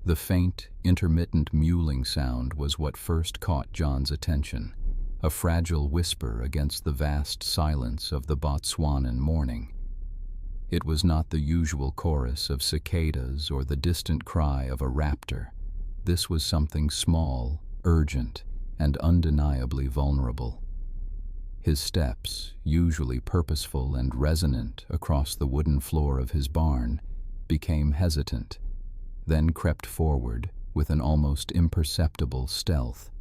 The faint, intermittent mewling sound was what first caught John's attention, a fragile whisper against the vast silence of the Botswanan morning. It was not the usual chorus of cicadas or the distant cry of a raptor. This was something small, urgent, and undeniably vulnerable. His steps, usually purposeful and resonant across the wooden floor of his barn, became hesitant, then crept forward with an almost imperceptible stealth.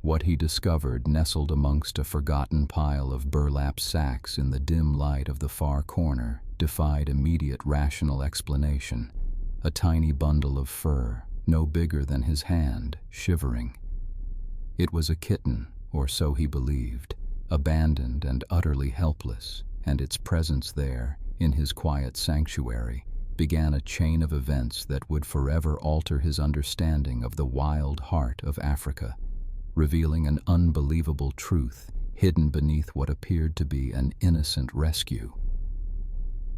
What he discovered nestled amongst a forgotten pile of burlap sacks in the dim light of the far corner defied immediate rational explanation. A tiny bundle of fur, no bigger than his hand, shivering. It was a kitten, or so he believed, abandoned and utterly helpless, and its presence there, in his quiet sanctuary, began a chain of events that would forever alter his understanding of the wild heart of Africa, revealing an unbelievable truth hidden beneath what appeared to be an innocent rescue.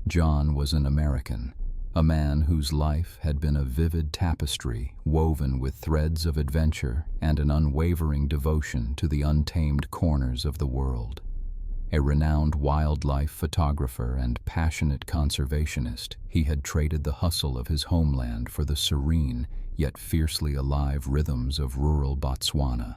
John was an American, a man whose life had been a vivid tapestry woven with threads of adventure and an unwavering devotion to the untamed corners of the world. A renowned wildlife photographer and passionate conservationist, he had traded the hustle of his homeland for the serene yet fiercely alive rhythms of rural Botswana.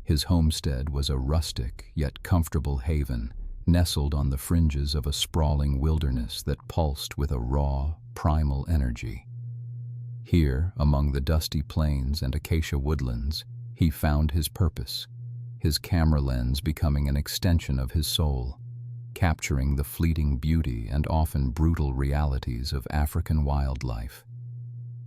His homestead was a rustic yet comfortable haven, nestled on the fringes of a sprawling wilderness that pulsed with a raw, primal energy. Here, among the dusty plains and acacia woodlands, he found his purpose, his camera lens becoming an extension of his soul, capturing the fleeting beauty and often brutal realities of African wildlife.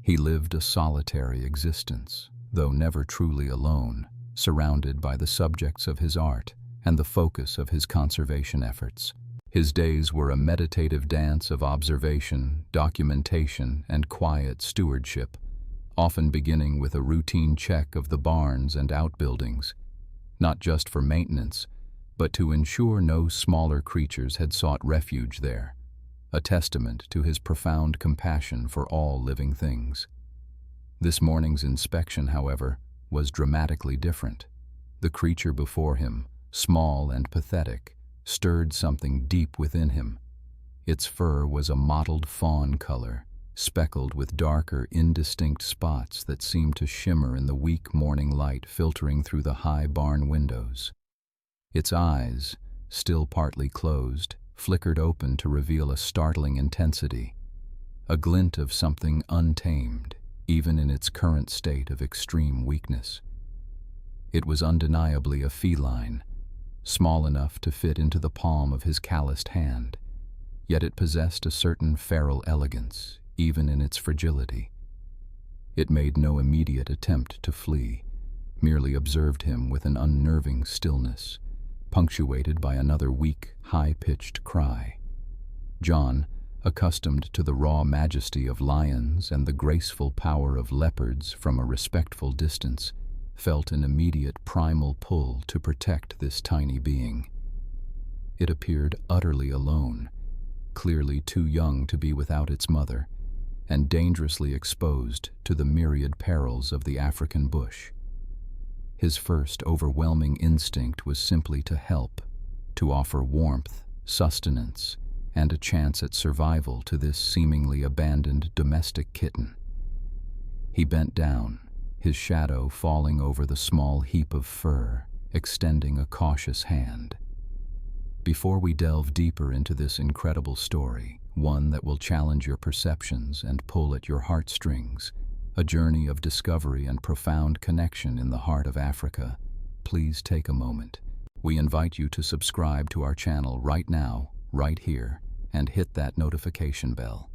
He lived a solitary existence, though never truly alone, surrounded by the subjects of his art and the focus of his conservation efforts. His days were a meditative dance of observation, documentation, and quiet stewardship, often beginning with a routine check of the barns and outbuildings, not just for maintenance, but to ensure no smaller creatures had sought refuge there, a testament to his profound compassion for all living things. This morning's inspection, however, was dramatically different. The creature before him, small and pathetic, stirred something deep within him. Its fur was a mottled fawn color, speckled with darker, indistinct spots that seemed to shimmer in the weak morning light filtering through the high barn windows. Its eyes, still partly closed, flickered open to reveal a startling intensity, a glint of something untamed, even in its current state of extreme weakness. It was undeniably a feline, small enough to fit into the palm of his calloused hand, yet it possessed a certain feral elegance, even in its fragility. It made no immediate attempt to flee, merely observed him with an unnerving stillness, punctuated by another weak, high-pitched cry. John, accustomed to the raw majesty of lions and the graceful power of leopards from a respectful distance, felt an immediate primal pull to protect this tiny being. It appeared utterly alone, clearly too young to be without its mother, and dangerously exposed to the myriad perils of the African bush. His first overwhelming instinct was simply to help, to offer warmth, sustenance, and a chance at survival to this seemingly abandoned domestic kitten. He bent down, his shadow falling over the small heap of fur, extending a cautious hand. Before we delve deeper into this incredible story, one that will challenge your perceptions and pull at your heartstrings, a journey of discovery and profound connection in the heart of Africa, please take a moment. We invite you to subscribe to our channel right now, right here, and hit that notification bell.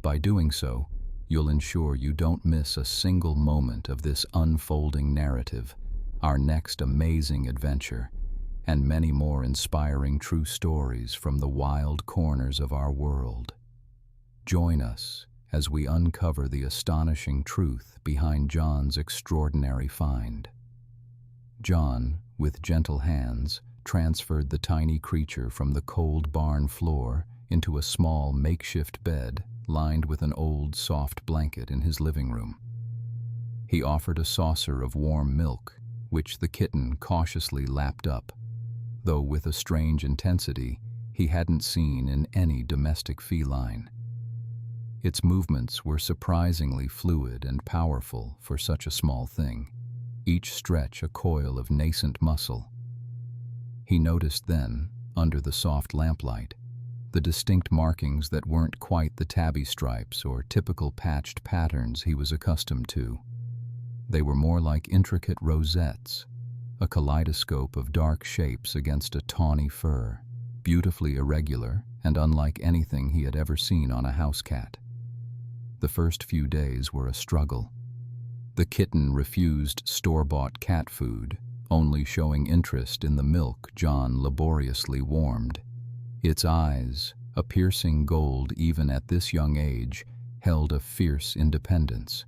By doing so, you'll ensure you don't miss a single moment of this unfolding narrative, our next amazing adventure, and many more inspiring true stories from the wild corners of our world. Join us as we uncover the astonishing truth behind John's extraordinary find. John, with gentle hands, transferred the tiny creature from the cold barn floor into a small makeshift bed lined with an old, soft blanket in his living room. He offered a saucer of warm milk, which the kitten cautiously lapped up, though with a strange intensity he hadn't seen in any domestic feline. Its movements were surprisingly fluid and powerful for such a small thing, each stretch a coil of nascent muscle. He noticed then, under the soft lamplight, the distinct markings that weren't quite the tabby stripes or typical patched patterns he was accustomed to. They were more like intricate rosettes, a kaleidoscope of dark shapes against a tawny fur, beautifully irregular and unlike anything he had ever seen on a house cat. The first few days were a struggle. The kitten refused store-bought cat food, only showing interest in the milk John laboriously warmed. Its eyes, a piercing gold even at this young age, held a fierce independence.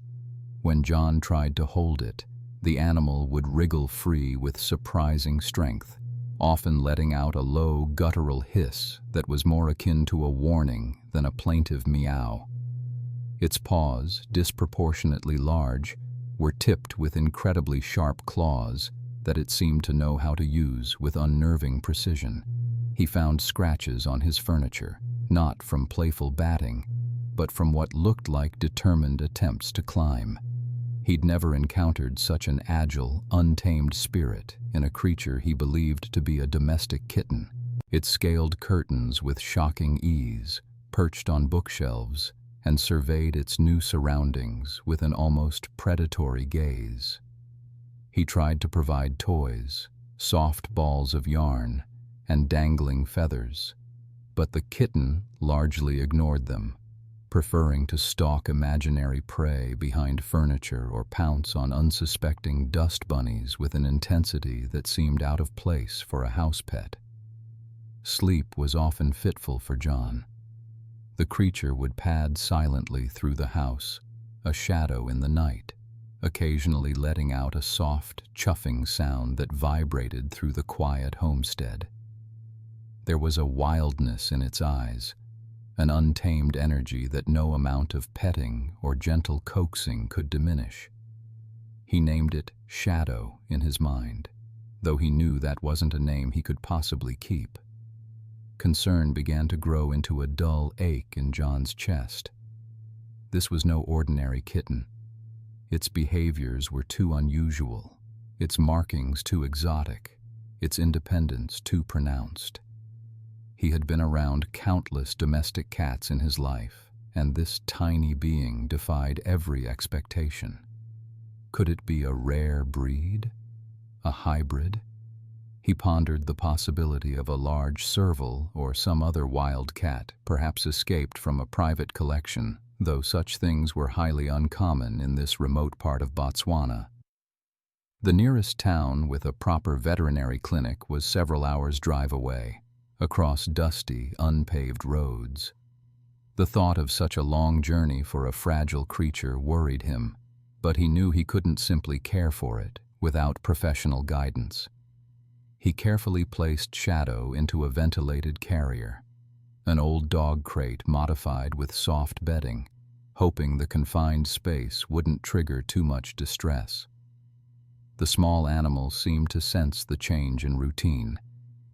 When John tried to hold it, the animal would wriggle free with surprising strength, often letting out a low, guttural hiss that was more akin to a warning than a plaintive meow. Its paws, disproportionately large, were tipped with incredibly sharp claws that it seemed to know how to use with unnerving precision. He found scratches on his furniture, not from playful batting, but from what looked like determined attempts to climb. He'd never encountered such an agile, untamed spirit in a creature he believed to be a domestic kitten. It scaled curtains with shocking ease, perched on bookshelves, and surveyed its new surroundings with an almost predatory gaze. He tried to provide toys, soft balls of yarn, and dangling feathers, but the kitten largely ignored them, preferring to stalk imaginary prey behind furniture or pounce on unsuspecting dust bunnies with an intensity that seemed out of place for a house pet. Sleep was often fitful for John. The creature would pad silently through the house, a shadow in the night, occasionally letting out a soft, chuffing sound that vibrated through the quiet homestead. There was a wildness in its eyes, an untamed energy that no amount of petting or gentle coaxing could diminish. He named it Shadow in his mind, though he knew that wasn't a name he could possibly keep. Concern began to grow into a dull ache in John's chest. This was no ordinary kitten. Its behaviors were too unusual, its markings too exotic, its independence too pronounced. He had been around countless domestic cats in his life, and this tiny being defied every expectation. Could it be a rare breed? A hybrid? He pondered the possibility of a large serval or some other wild cat, perhaps escaped from a private collection, though such things were highly uncommon in this remote part of Botswana. The nearest town with a proper veterinary clinic was several hours' drive away, across dusty, unpaved roads. The thought of such a long journey for a fragile creature worried him, but he knew he couldn't simply care for it without professional guidance. He carefully placed Shadow into a ventilated carrier, an old dog crate modified with soft bedding, hoping the confined space wouldn't trigger too much distress. The small animal seemed to sense the change in routine,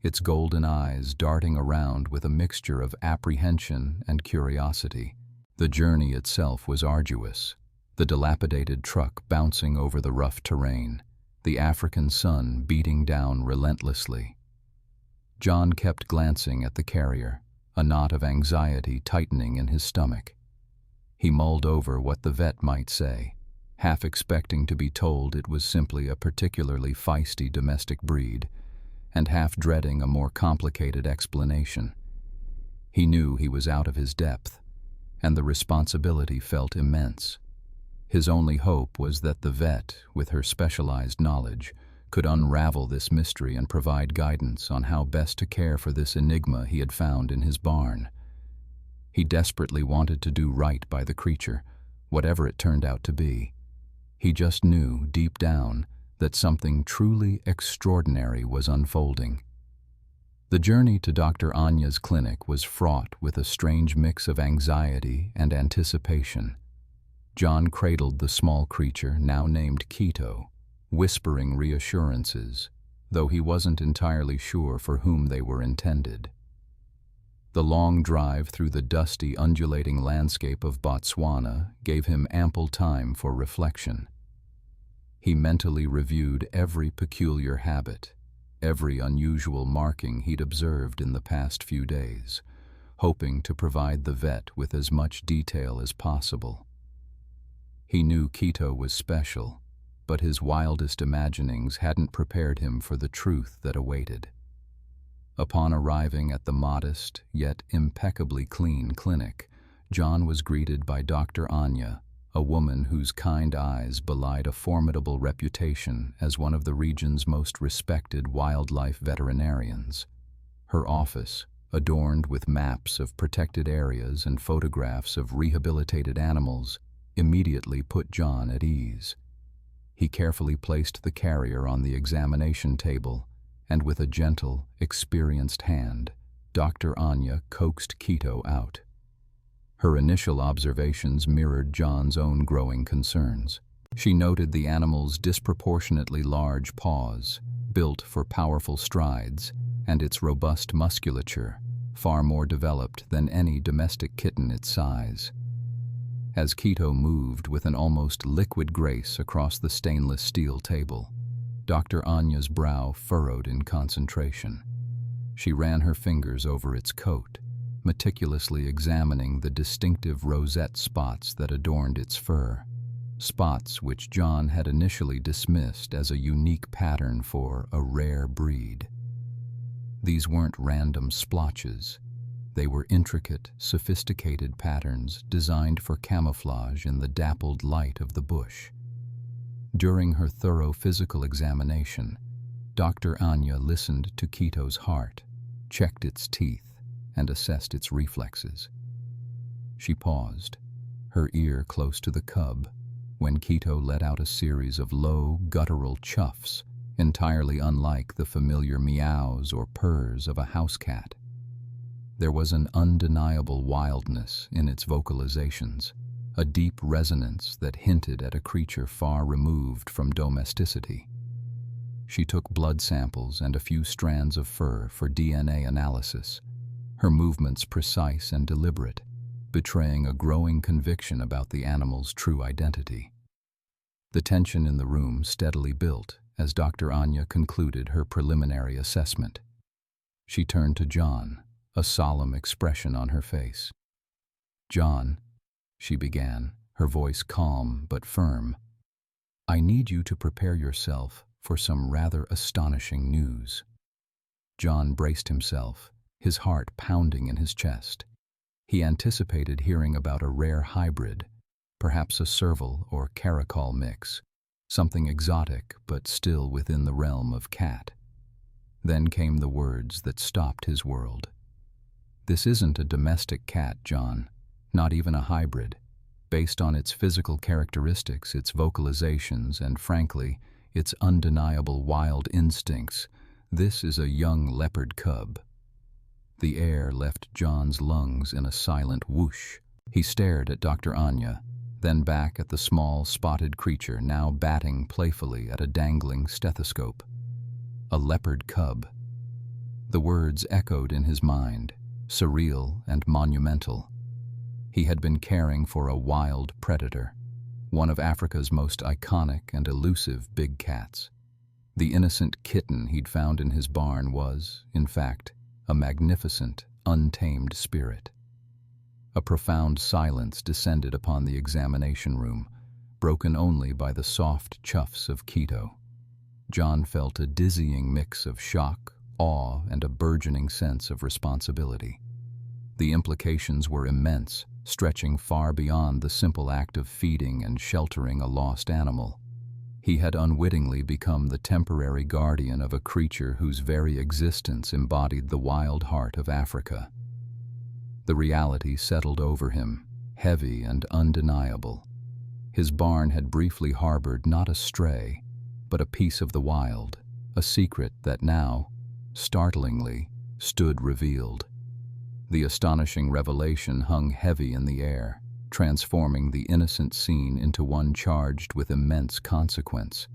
its golden eyes darting around with a mixture of apprehension and curiosity. The journey itself was arduous, the dilapidated truck bouncing over the rough terrain, the African sun beating down relentlessly. John kept glancing at the carrier, a knot of anxiety tightening in his stomach. He mulled over what the vet might say, half expecting to be told it was simply a particularly feisty domestic breed, and half dreading a more complicated explanation. He knew he was out of his depth, and the responsibility felt immense. His only hope was that the vet, with her specialized knowledge, could unravel this mystery and provide guidance on how best to care for this enigma he had found in his barn. He desperately wanted to do right by the creature, whatever it turned out to be. He just knew, deep down, that something truly extraordinary was unfolding. The journey to Dr. Anya's clinic was fraught with a strange mix of anxiety and anticipation. John cradled the small creature, now named Quito, whispering reassurances, though he wasn't entirely sure for whom they were intended. The long drive through the dusty, undulating landscape of Botswana gave him ample time for reflection. He mentally reviewed every peculiar habit, every unusual marking he'd observed in the past few days, hoping to provide the vet with as much detail as possible. He knew Quito was special, but his wildest imaginings hadn't prepared him for the truth that awaited. Upon arriving at the modest, yet impeccably clean clinic, John was greeted by Dr. Anya, a woman whose kind eyes belied a formidable reputation as one of the region's most respected wildlife veterinarians. Her office, adorned with maps of protected areas and photographs of rehabilitated animals, immediately put John at ease. He carefully placed the carrier on the examination table, and with a gentle, experienced hand, Dr. Anya coaxed Quito out. Her initial observations mirrored John's own growing concerns. She noted the animal's disproportionately large paws, built for powerful strides, and its robust musculature, far more developed than any domestic kitten its size. As Quito moved with an almost liquid grace across the stainless steel table, Dr. Anya's brow furrowed in concentration. She ran her fingers over its coat, meticulously examining the distinctive rosette spots that adorned its fur, spots which John had initially dismissed as a unique pattern for a rare breed. These weren't random splotches. They were intricate, sophisticated patterns designed for camouflage in the dappled light of the bush. During her thorough physical examination, Dr. Anya listened to Quito's heart, checked its teeth, and assessed its reflexes. She paused, her ear close to the cub, when Quito let out a series of low, guttural chuffs, entirely unlike the familiar meows or purrs of a house cat. There was an undeniable wildness in its vocalizations, a deep resonance that hinted at a creature far removed from domesticity. She took blood samples and a few strands of fur for DNA analysis, her movements precise and deliberate, betraying a growing conviction about the animal's true identity. The tension in the room steadily built as Dr. Anya concluded her preliminary assessment. She turned to John, a solemn expression on her face. "John," she began, her voice calm but firm, "I need you to prepare yourself for some rather astonishing news." John braced himself, his heart pounding in his chest. He anticipated hearing about a rare hybrid, perhaps a serval or caracal mix, something exotic but still within the realm of cat. Then came the words that stopped his world. "This isn't a domestic cat, John, not even a hybrid. Based on its physical characteristics, its vocalizations, and frankly, its undeniable wild instincts, this is a young leopard cub." The air left John's lungs in a silent whoosh. He stared at Dr. Anya, then back at the small, spotted creature now batting playfully at a dangling stethoscope. A leopard cub. The words echoed in his mind, surreal and monumental. He had been caring for a wild predator, one of Africa's most iconic and elusive big cats. The innocent kitten he'd found in his barn was, in fact, a magnificent, untamed spirit. A profound silence descended upon the examination room, broken only by the soft chuffs of Quito. John felt a dizzying mix of shock, awe, and a burgeoning sense of responsibility. The implications were immense, stretching far beyond the simple act of feeding and sheltering a lost animal. He had unwittingly become the temporary guardian of a creature whose very existence embodied the wild heart of Africa. The reality settled over him, heavy and undeniable. His barn had briefly harbored not a stray, but a piece of the wild, a secret that now, startlingly, stood revealed. The astonishing revelation hung heavy in the air, transforming the innocent scene into one charged with immense consequence.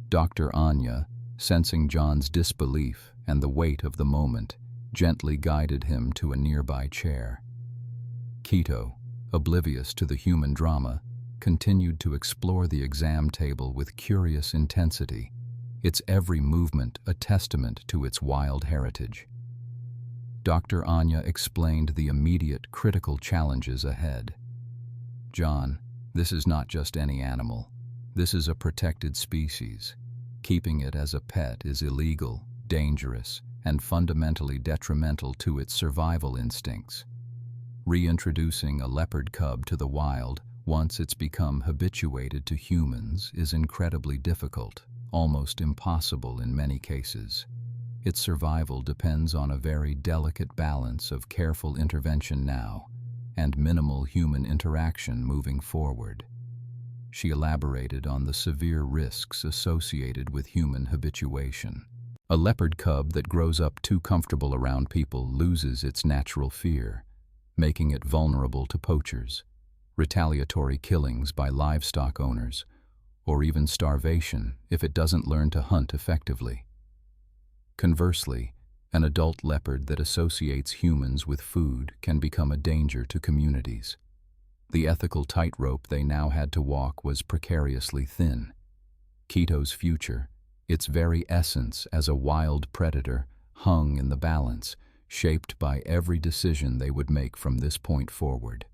Dr. Anya, sensing John's disbelief and the weight of the moment, gently guided him to a nearby chair. Quito, oblivious to the human drama, continued to explore the exam table with curious intensity, its every movement a testament to its wild heritage. Dr. Anya explained the immediate critical challenges ahead. "John, this is not just any animal. This is a protected species. Keeping it as a pet is illegal, dangerous, and fundamentally detrimental to its survival instincts. Reintroducing a leopard cub to the wild, once it's become habituated to humans, is incredibly difficult, almost impossible in many cases. Its survival depends on a very delicate balance of careful intervention now and minimal human interaction moving forward." She elaborated on the severe risks associated with human habituation. A leopard cub that grows up too comfortable around people loses its natural fear, making it vulnerable to poachers, retaliatory killings by livestock owners, or even starvation if it doesn't learn to hunt effectively. Conversely, an adult leopard that associates humans with food can become a danger to communities. The ethical tightrope they now had to walk was precariously thin. Quito's future, its very essence as a wild predator, hung in the balance, shaped by every decision they would make from this point forward.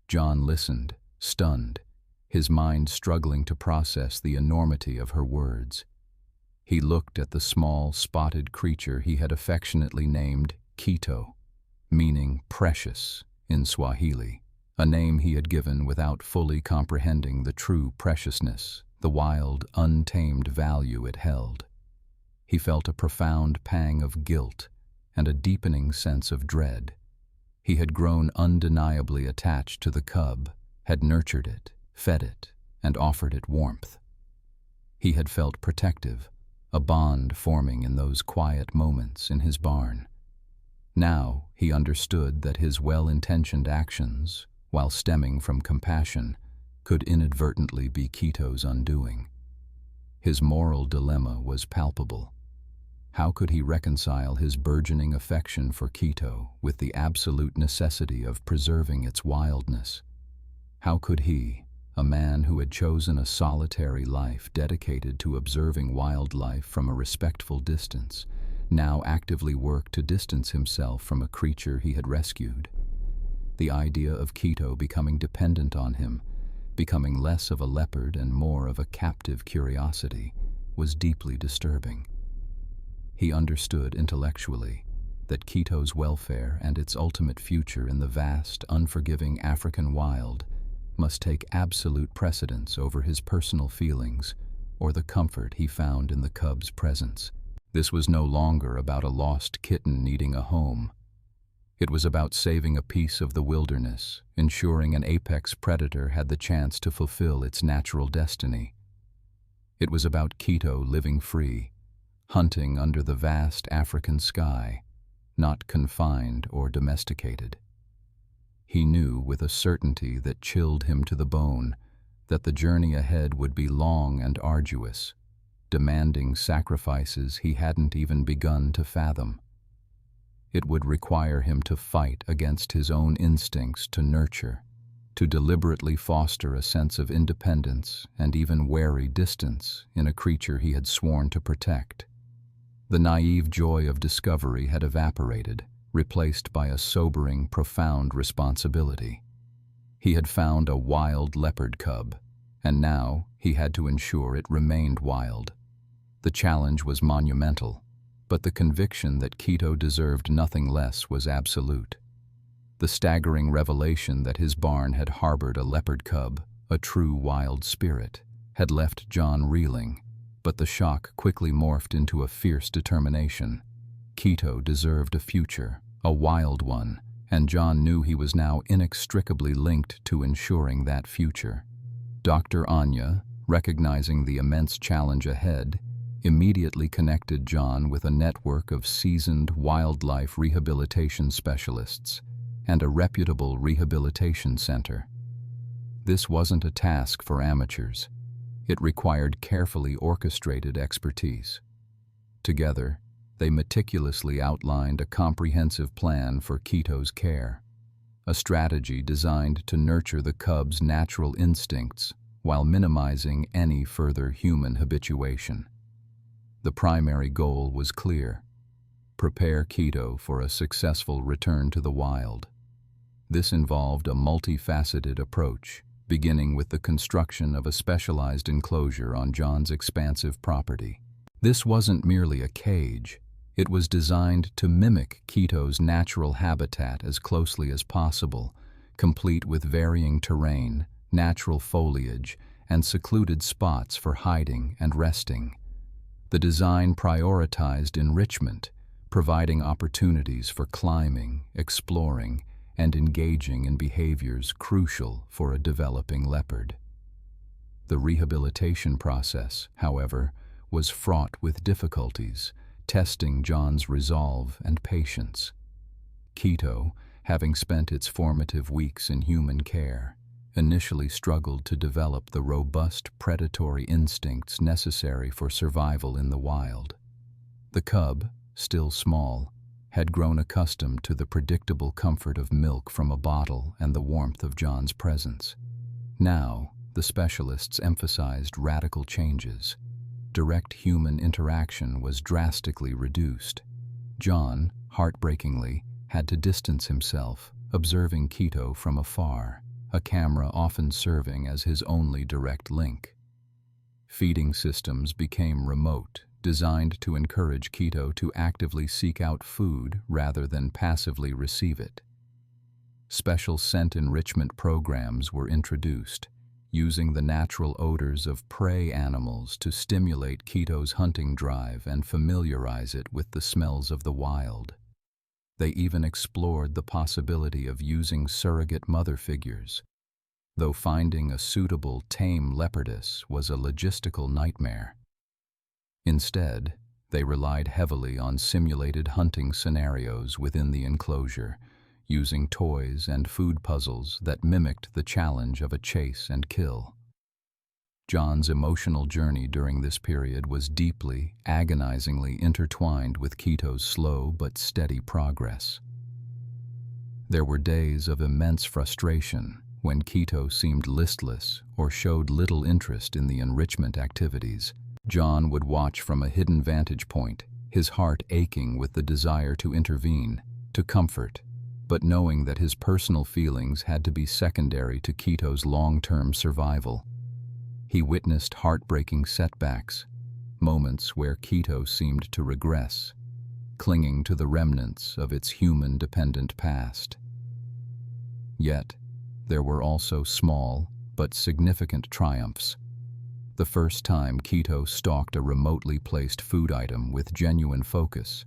John listened, stunned, his mind struggling to process the enormity of her words. He looked at the small, spotted creature he had affectionately named Quito, meaning precious in Swahili, a name he had given without fully comprehending the true preciousness, the wild, untamed value it held. He felt a profound pang of guilt and a deepening sense of dread. He had grown undeniably attached to the cub, had nurtured it, fed it, and offered it warmth. He had felt protective, a bond forming in those quiet moments in his barn. Now he understood that his well-intentioned actions, while stemming from compassion, could inadvertently be Quito's undoing. His moral dilemma was palpable. How could he reconcile his burgeoning affection for Quito with the absolute necessity of preserving its wildness? How could he, a man who had chosen a solitary life dedicated to observing wildlife from a respectful distance, now actively work to distance himself from a creature he had rescued? The idea of Quito becoming dependent on him, becoming less of a leopard and more of a captive curiosity, was deeply disturbing. He understood intellectually that Quito's welfare and its ultimate future in the vast, unforgiving African wild must take absolute precedence over his personal feelings or the comfort he found in the cub's presence. This was no longer about a lost kitten needing a home. It was about saving a piece of the wilderness, ensuring an apex predator had the chance to fulfill its natural destiny. It was about Quito living free, hunting under the vast African sky, not confined or domesticated. He knew with a certainty that chilled him to the bone that the journey ahead would be long and arduous, demanding sacrifices he hadn't even begun to fathom. It would require him to fight against his own instincts to nurture, to deliberately foster a sense of independence and even wary distance in a creature he had sworn to protect. The naive joy of discovery had evaporated, replaced by a sobering, profound responsibility. He had found a wild leopard cub, and now he had to ensure it remained wild. The challenge was monumental, but the conviction that Quito deserved nothing less was absolute. The staggering revelation that his barn had harbored a leopard cub, a true wild spirit, had left John reeling, but the shock quickly morphed into a fierce determination. Quito deserved a future, a wild one, and John knew he was now inextricably linked to ensuring that future. Dr. Anya, recognizing the immense challenge ahead, immediately connected John with a network of seasoned wildlife rehabilitation specialists and a reputable rehabilitation center. This wasn't a task for amateurs. It required carefully orchestrated expertise. Together, they meticulously outlined a comprehensive plan for Quito's care, a strategy designed to nurture the cub's natural instincts while minimizing any further human habituation. The primary goal was clear: prepare Quito for a successful return to the wild. This involved a multifaceted approach, beginning with the construction of a specialized enclosure on John's expansive property. This wasn't merely a cage. It was designed to mimic Quito's natural habitat as closely as possible, complete with varying terrain, natural foliage, and secluded spots for hiding and resting. The design prioritized enrichment, providing opportunities for climbing, exploring, and engaging in behaviors crucial for a developing leopard. The rehabilitation process, however, was fraught with difficulties, testing John's resolve and patience. Quito, having spent its formative weeks in human care, initially struggled to develop the robust predatory instincts necessary for survival in the wild. The cub, still small, had grown accustomed to the predictable comfort of milk from a bottle and the warmth of John's presence. Now, the specialists emphasized radical changes. Direct human interaction was drastically reduced. John, heartbreakingly, had to distance himself, observing Quito from afar, a camera often serving as his only direct link. Feeding systems became remote, designed to encourage Quito to actively seek out food rather than passively receive it. Special scent enrichment programs were introduced, using the natural odors of prey animals to stimulate Quito's hunting drive and familiarize it with the smells of the wild. They even explored the possibility of using surrogate mother figures, though finding a suitable tame leopardess was a logistical nightmare. Instead, they relied heavily on simulated hunting scenarios within the enclosure, using toys and food puzzles that mimicked the challenge of a chase and kill. John's emotional journey during this period was deeply, agonizingly intertwined with Quito's slow but steady progress. There were days of immense frustration when Quito seemed listless or showed little interest in the enrichment activities. John would watch from a hidden vantage point, his heart aching with the desire to intervene, to comfort, but knowing that his personal feelings had to be secondary to Quito's long-term survival. He witnessed heartbreaking setbacks, moments where Quito seemed to regress, clinging to the remnants of its human-dependent past. Yet, there were also small but significant triumphs. The first time Quito stalked a remotely placed food item with genuine focus,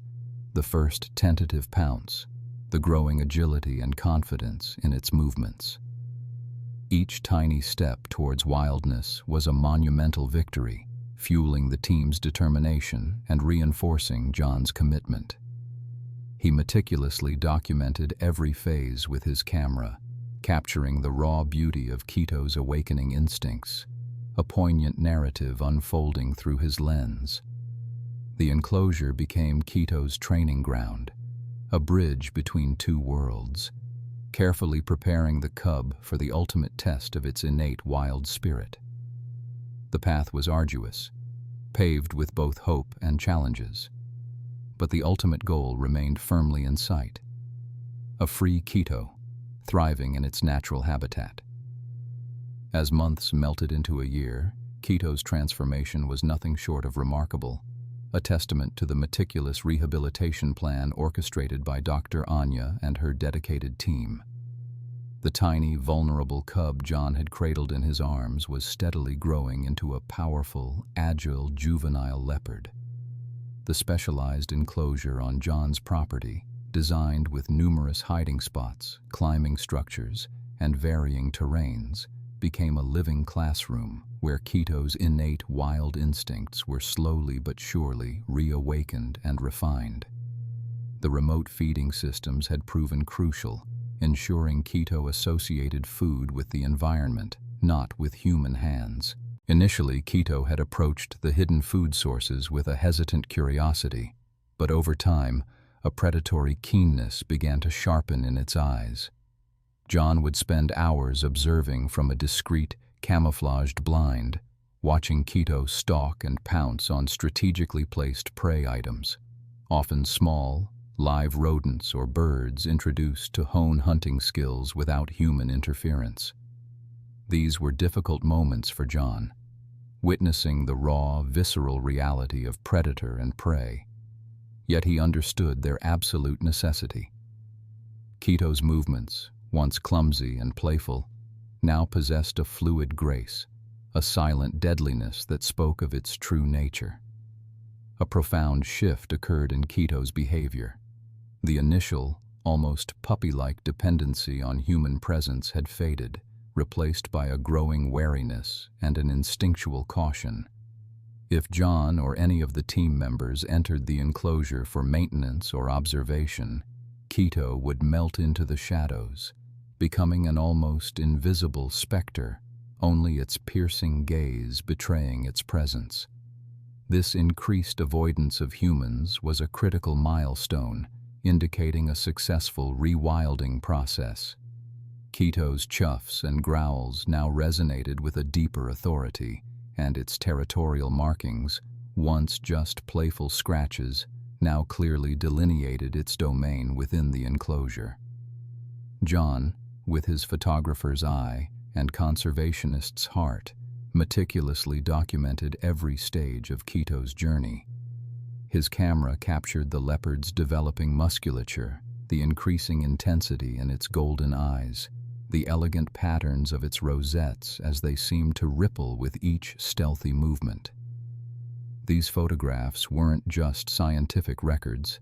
the first tentative pounce, the growing agility and confidence in its movements. Each tiny step towards wildness was a monumental victory, fueling the team's determination and reinforcing John's commitment. He meticulously documented every phase with his camera, capturing the raw beauty of Quito's awakening instincts, a poignant narrative unfolding through his lens. The enclosure became Quito's training ground, a bridge between two worlds, carefully preparing the cub for the ultimate test of its innate wild spirit. The path was arduous, paved with both hope and challenges, but the ultimate goal remained firmly in sight: a free Quito, thriving in its natural habitat. As months melted into a year, Quito's transformation was nothing short of remarkable, a testament to the meticulous rehabilitation plan orchestrated by Dr. Anya and her dedicated team. The tiny, vulnerable cub John had cradled in his arms was steadily growing into a powerful, agile, juvenile leopard. The specialized enclosure on John's property, designed with numerous hiding spots, climbing structures, and varying terrains, became a living classroom where Quito's innate wild instincts were slowly but surely reawakened and refined. The remote feeding systems had proven crucial, ensuring Quito associated food with the environment, not with human hands. Initially, Quito had approached the hidden food sources with a hesitant curiosity, but over time, a predatory keenness began to sharpen in its eyes. John would spend hours observing from a discreet, camouflaged blind, watching Quito stalk and pounce on strategically placed prey items, often small, live rodents or birds introduced to hone hunting skills without human interference. These were difficult moments for John, witnessing the raw, visceral reality of predator and prey. Yet he understood their absolute necessity. Quito's movements, once clumsy and playful, now possessed a fluid grace, a silent deadliness that spoke of its true nature. A profound shift occurred in Quito's behavior. The initial, almost puppy-like dependency on human presence had faded, replaced by a growing wariness and an instinctual caution. If John or any of the team members entered the enclosure for maintenance or observation, Quito would melt into the shadows, becoming an almost invisible specter, only its piercing gaze betraying its presence. This increased avoidance of humans was a critical milestone, indicating a successful rewilding process. Quito's chuffs and growls now resonated with a deeper authority, and its territorial markings, once just playful scratches, now clearly delineated its domain within the enclosure. John, with his photographer's eye and conservationist's heart, meticulously documented every stage of Quito's journey. His camera captured the leopard's developing musculature, the increasing intensity in its golden eyes, the elegant patterns of its rosettes as they seemed to ripple with each stealthy movement. These photographs weren't just scientific records.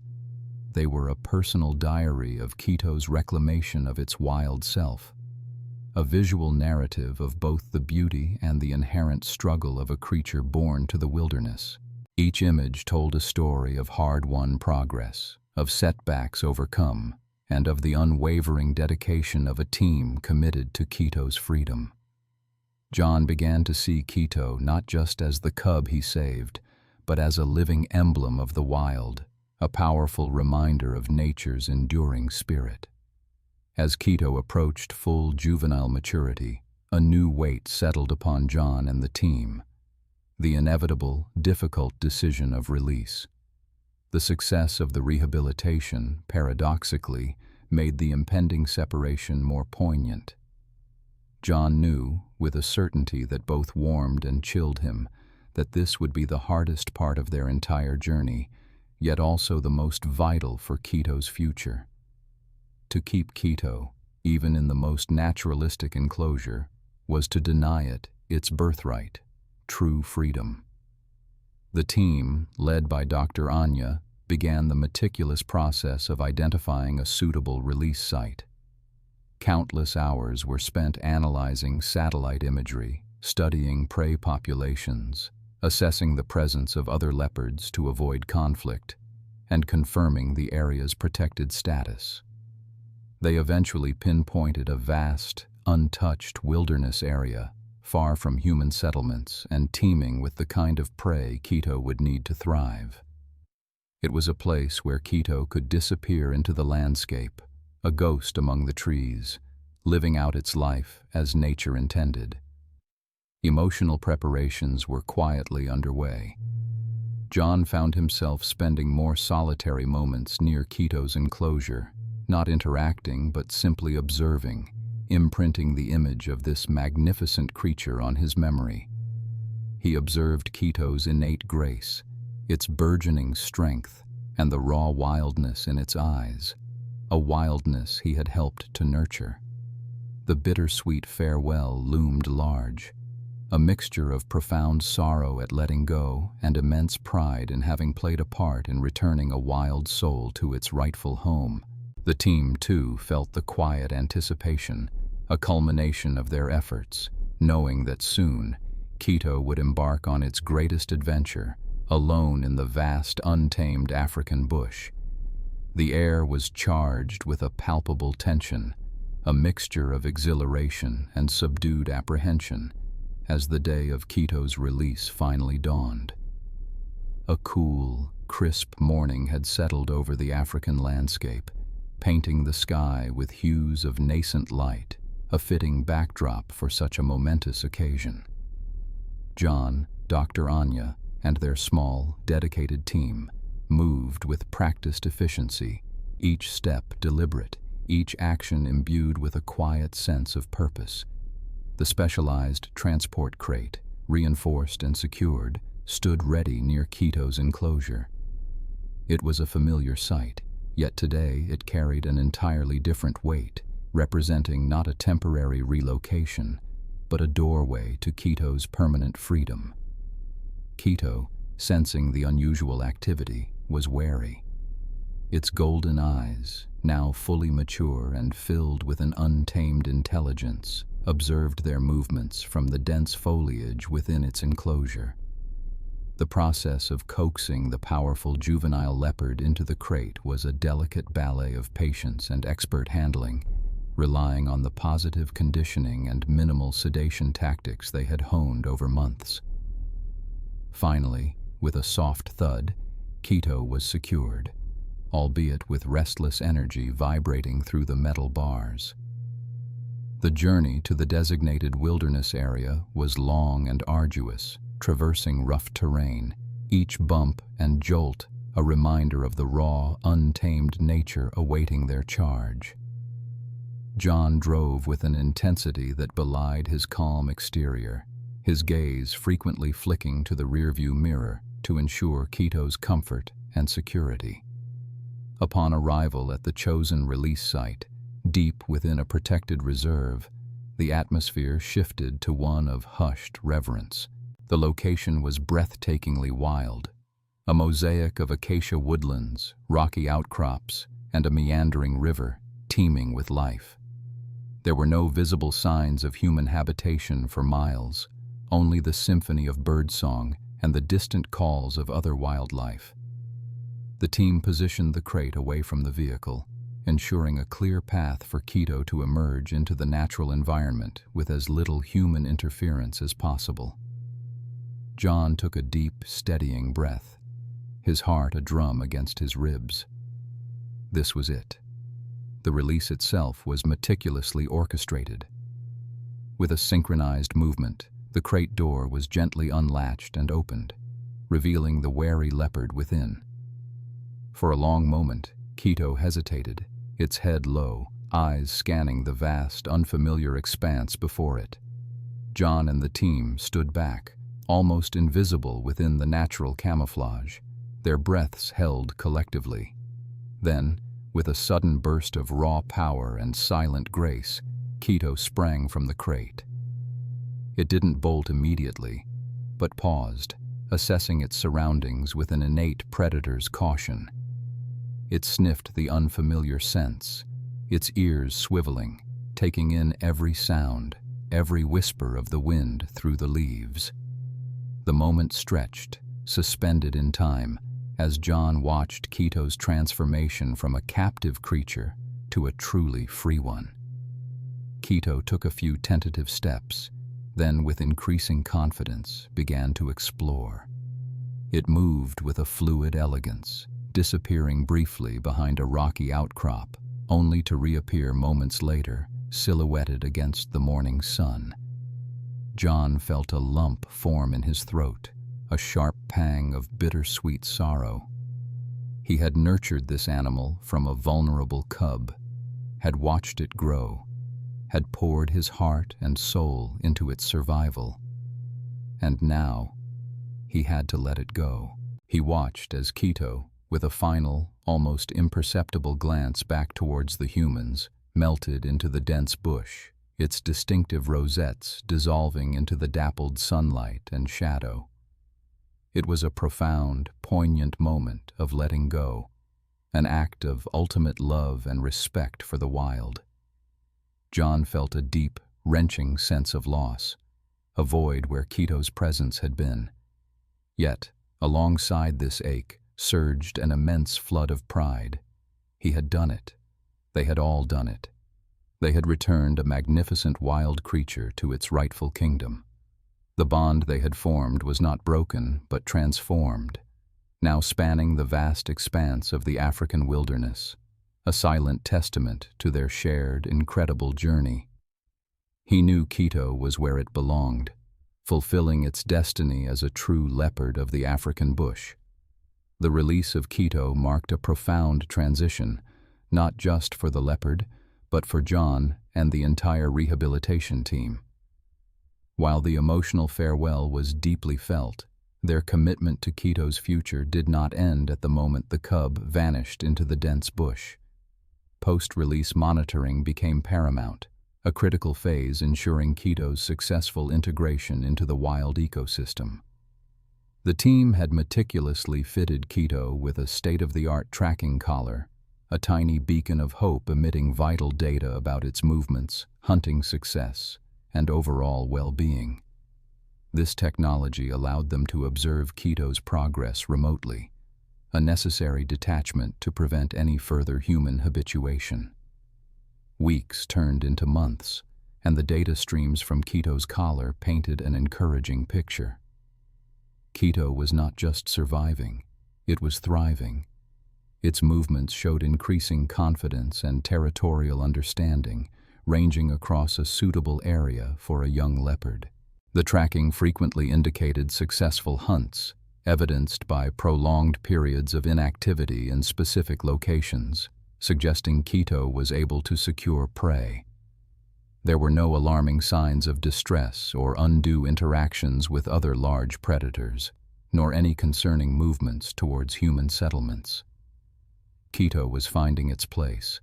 They were a personal diary of Quito's reclamation of its wild self, a visual narrative of both the beauty and the inherent struggle of a creature born to the wilderness. Each image told a story of hard-won progress, of setbacks overcome, and of the unwavering dedication of a team committed to Quito's freedom. John began to see Quito not just as the cub he saved, but as a living emblem of the wild, a powerful reminder of nature's enduring spirit. As Quito approached full juvenile maturity, a new weight settled upon John and the team: the inevitable, difficult decision of release. The success of the rehabilitation, paradoxically, made the impending separation more poignant. John knew, with a certainty that both warmed and chilled him, that this would be the hardest part of their entire journey, yet also the most vital for Quito's future. To keep Quito, even in the most naturalistic enclosure, was to deny it its birthright, true freedom. The team, led by Dr. Anya, began the meticulous process of identifying a suitable release site. Countless hours were spent analyzing satellite imagery, studying prey populations, assessing the presence of other leopards to avoid conflict, and confirming the area's protected status. They eventually pinpointed a vast, untouched wilderness area, far from human settlements and teeming with the kind of prey Quito would need to thrive. It was a place where Quito could disappear into the landscape, a ghost among the trees, living out its life as nature intended. Emotional preparations were quietly underway. John found himself spending more solitary moments near Quito's enclosure, not interacting but simply observing, imprinting the image of this magnificent creature on his memory. He observed Quito's innate grace, its burgeoning strength, and the raw wildness in its eyes, a wildness he had helped to nurture. The bittersweet farewell loomed large, a mixture of profound sorrow at letting go and immense pride in having played a part in returning a wild soul to its rightful home. The team, too, felt the quiet anticipation, a culmination of their efforts, knowing that soon Quito would embark on its greatest adventure, alone in the vast, untamed African bush. The air was charged with a palpable tension, a mixture of exhilaration and subdued apprehension, as the day of Quito's release finally dawned. A cool, crisp morning had settled over the African landscape, painting the sky with hues of nascent light, a fitting backdrop for such a momentous occasion. John, Dr. Anya, and their small, dedicated team moved with practiced efficiency, each step deliberate, each action imbued with a quiet sense of purpose. The specialized transport crate, reinforced and secured, stood ready near Quito's enclosure. It was a familiar sight, yet today it carried an entirely different weight, representing not a temporary relocation, but a doorway to Quito's permanent freedom. Quito, sensing the unusual activity, was wary. Its golden eyes, now fully mature and filled with an untamed intelligence, observed their movements from the dense foliage within its enclosure. The process of coaxing the powerful juvenile leopard into the crate was a delicate ballet of patience and expert handling, relying on the positive conditioning and minimal sedation tactics they had honed over months. Finally, with a soft thud, Quito was secured, albeit with restless energy vibrating through the metal bars. The journey to the designated wilderness area was long and arduous, traversing rough terrain, each bump and jolt a reminder of the raw, untamed nature awaiting their charge. John drove with an intensity that belied his calm exterior, his gaze frequently flicking to the rearview mirror to ensure Quito's comfort and security. Upon arrival at the chosen release site, deep within a protected reserve, the atmosphere shifted to one of hushed reverence. The location was breathtakingly wild, a mosaic of acacia woodlands, rocky outcrops, and a meandering river teeming with life. There were no visible signs of human habitation for miles, only the symphony of birdsong and the distant calls of other wildlife. The team positioned the crate away from the vehicle, ensuring a clear path for Quito to emerge into the natural environment with as little human interference as possible. John took a deep, steadying breath, his heart a drum against his ribs. This was it. The release itself was meticulously orchestrated. With a synchronized movement, the crate door was gently unlatched and opened, revealing the wary leopard within. For a long moment, Quito hesitated, its head low, eyes scanning the vast, unfamiliar expanse before it. John and the team stood back, almost invisible within the natural camouflage, their breaths held collectively. Then, with a sudden burst of raw power and silent grace, Quito sprang from the crate. It didn't bolt immediately, but paused, assessing its surroundings with an innate predator's caution. It sniffed the unfamiliar scents, its ears swiveling, taking in every sound, every whisper of the wind through the leaves. The moment stretched, suspended in time, as John watched Quito's transformation from a captive creature to a truly free one. Quito took a few tentative steps, then with increasing confidence began to explore. It moved with a fluid elegance, disappearing briefly behind a rocky outcrop, only to reappear moments later, silhouetted against the morning sun. John felt a lump form in his throat, a sharp pang of bittersweet sorrow. He had nurtured this animal from a vulnerable cub, had watched it grow, had poured his heart and soul into its survival. And now, he had to let it go. He watched as Quito, with a final, almost imperceptible glance back towards the humans, melted into the dense bush, its distinctive rosettes dissolving into the dappled sunlight and shadow. It was a profound, poignant moment of letting go, an act of ultimate love and respect for the wild. John felt a deep, wrenching sense of loss, a void where Quito's presence had been. Yet, alongside this ache, surged an immense flood of pride. He had done it. They had all done it. They had returned a magnificent wild creature to its rightful kingdom. The bond they had formed was not broken, but transformed, now spanning the vast expanse of the African wilderness, a silent testament to their shared, incredible journey. He knew Quito was where it belonged, fulfilling its destiny as a true leopard of the African bush. The release of Quito marked a profound transition, not just for the leopard, but for John and the entire rehabilitation team. While the emotional farewell was deeply felt, their commitment to Quito's future did not end at the moment the cub vanished into the dense bush. Post-release monitoring became paramount, a critical phase ensuring Quito's successful integration into the wild ecosystem. The team had meticulously fitted Quito with a state-of-the-art tracking collar, a tiny beacon of hope emitting vital data about its movements, hunting success, and overall well-being. This technology allowed them to observe Quito's progress remotely, a necessary detachment to prevent any further human habituation. Weeks turned into months, and the data streams from Quito's collar painted an encouraging picture. Quito was not just surviving, it was thriving. Its movements showed increasing confidence and territorial understanding, ranging across a suitable area for a young leopard. The tracking frequently indicated successful hunts, evidenced by prolonged periods of inactivity in specific locations, suggesting Quito was able to secure prey. There were no alarming signs of distress or undue interactions with other large predators, nor any concerning movements towards human settlements. Quito was finding its place,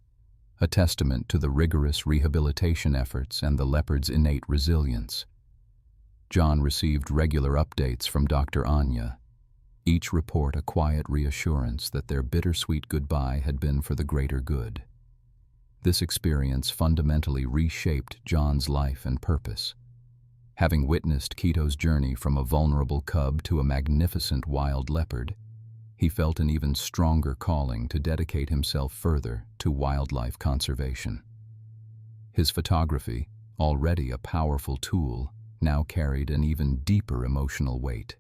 a testament to the rigorous rehabilitation efforts and the leopard's innate resilience. John received regular updates from Dr. Anya, each report a quiet reassurance that their bittersweet goodbye had been for the greater good. This experience fundamentally reshaped John's life and purpose. Having witnessed Quito's journey from a vulnerable cub to a magnificent wild leopard, he felt an even stronger calling to dedicate himself further to wildlife conservation. His photography, already a powerful tool, now carried an even deeper emotional weight.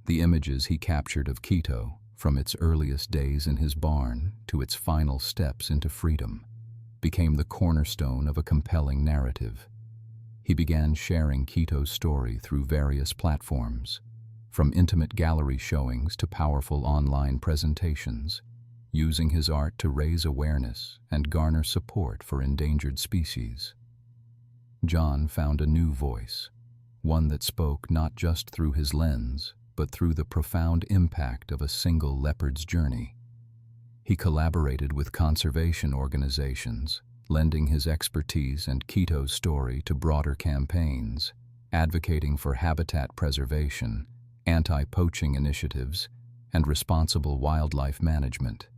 The images he captured of Quito, from its earliest days in his barn to its final steps into freedom, became the cornerstone of a compelling narrative. He began sharing Quito's story through various platforms, from intimate gallery showings to powerful online presentations, using his art to raise awareness and garner support for endangered species. John found a new voice, one that spoke not just through his lens, but through the profound impact of a single leopard's journey. He collaborated with conservation organizations, lending his expertise and Quito's story to broader campaigns, advocating for habitat preservation, anti-poaching initiatives, and responsible wildlife management.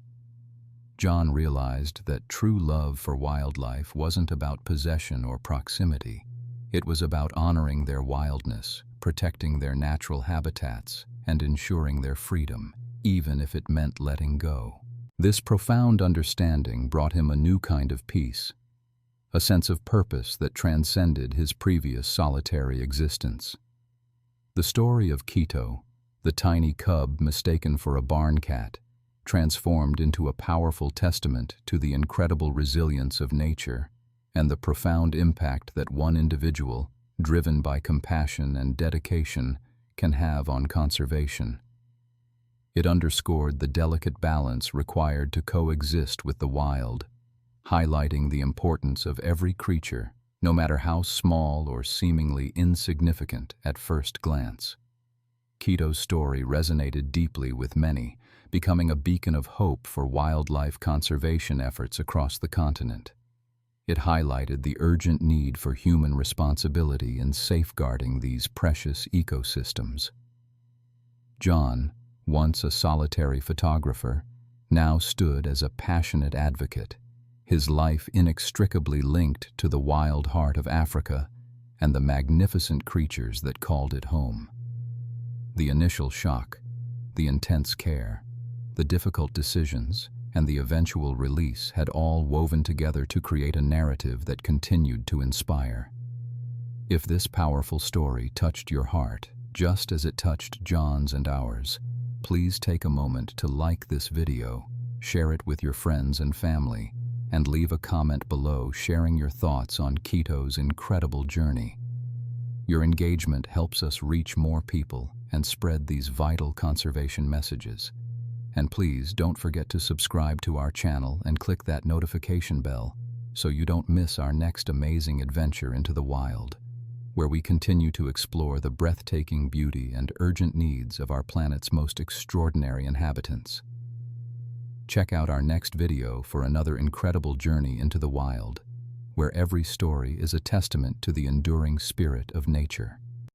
John realized that true love for wildlife wasn't about possession or proximity. It was about honoring their wildness, protecting their natural habitats, and ensuring their freedom, even if it meant letting go. This profound understanding brought him a new kind of peace, a sense of purpose that transcended his previous solitary existence. The story of Quito, the tiny cub mistaken for a barn cat, transformed into a powerful testament to the incredible resilience of nature and the profound impact that one individual, driven by compassion and dedication, can have on conservation. It underscored the delicate balance required to coexist with the wild, highlighting the importance of every creature, no matter how small or seemingly insignificant at first glance. Quito's story resonated deeply with many, becoming a beacon of hope for wildlife conservation efforts across the continent. It highlighted the urgent need for human responsibility in safeguarding these precious ecosystems. John, once a solitary photographer, now stood as a passionate advocate, his life inextricably linked to the wild heart of Africa and the magnificent creatures that called it home. The initial shock, the intense care, the difficult decisions, and the eventual release had all woven together to create a narrative that continued to inspire. If this powerful story touched your heart, just as it touched John's and ours, please take a moment to like this video, share it with your friends and family, and leave a comment below sharing your thoughts on Quito's incredible journey. Your engagement helps us reach more people and spread these vital conservation messages. And please don't forget to subscribe to our channel and click that notification bell so you don't miss our next amazing adventure into the wild, where we continue to explore the breathtaking beauty and urgent needs of our planet's most extraordinary inhabitants. Check out our next video for another incredible journey into the wild, where every story is a testament to the enduring spirit of nature.